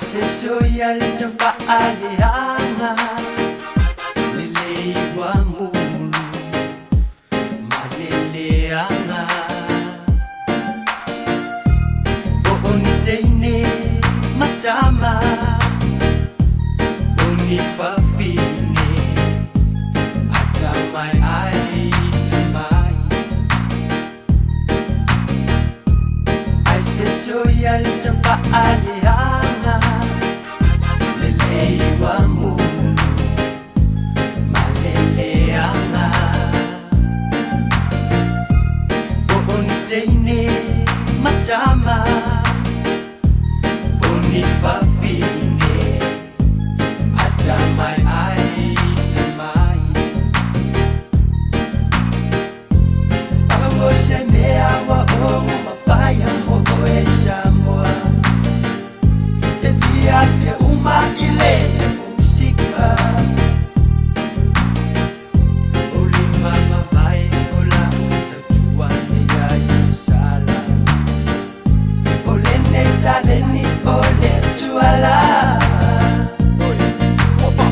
Sesuai aliangan niliwa mulu maliliangan Boonitene matama Bonifafine atamay ay tamay Ay sesuai aliangan niliwa mulu maliliangan Boonitene matama Bonifafine atamay ay tamay Pagosemeawa o mapaya mo o esamwa Teviavia umaile musika Ulima mabay ola tatuan niya isasala Olene taleni ole tuala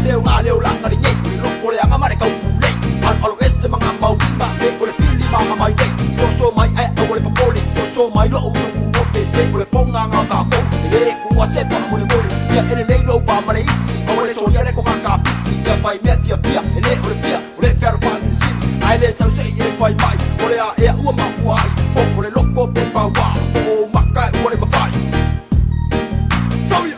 Leo nga leo lang na ringay Ulilok ko rin ang amari kau ulay Ang always sa mga mawin Kasi uli pili mga may day So may ay awali papolik So may lo umsong umote Say uli pong nga nga kako Nilay kuwa se pa muli muli Ya inilay lo pa manaisi Awali so yare ko nga kapisi Ya may met ya pia Nilay uli pia Uli pero pa nisin Ay le sa usay yun pa'y may Uli a ea uwa mafuay O uli loko pong bawa O makay uli mafay So yeah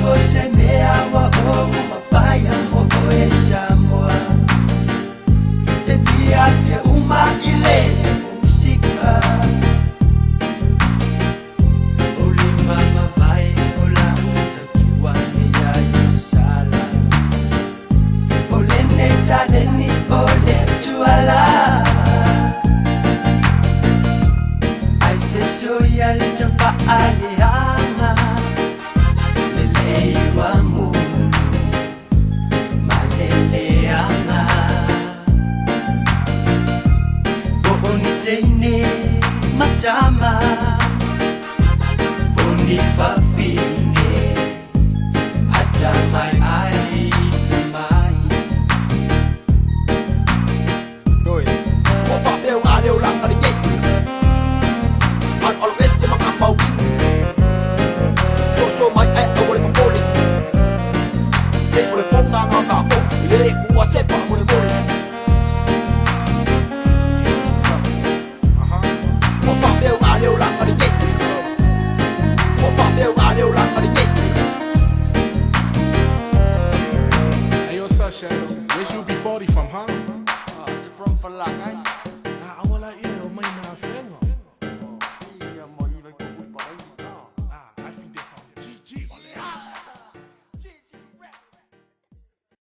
Pagosemeawa o mapaya mo o esamwa Teviavia umaile musika Ulima mabay ola tatuan niya isasala Olene taleni ole tuala Ay sesuai aliangan niliwa mulu maliliangan Boonitene matama Bonifafine atamay ay tamay Doy, opa leo nga leo lang na ringay Ang always sa mga mawin So may ay awali papolik Say uli pong nga nga kako Nilay kuwa se pa muli muli Opa leo nga leo lang na ringay Opa leo nga leo lang na ringay Hey, yo, Shadow, where's UB40 from, huh? From Falakay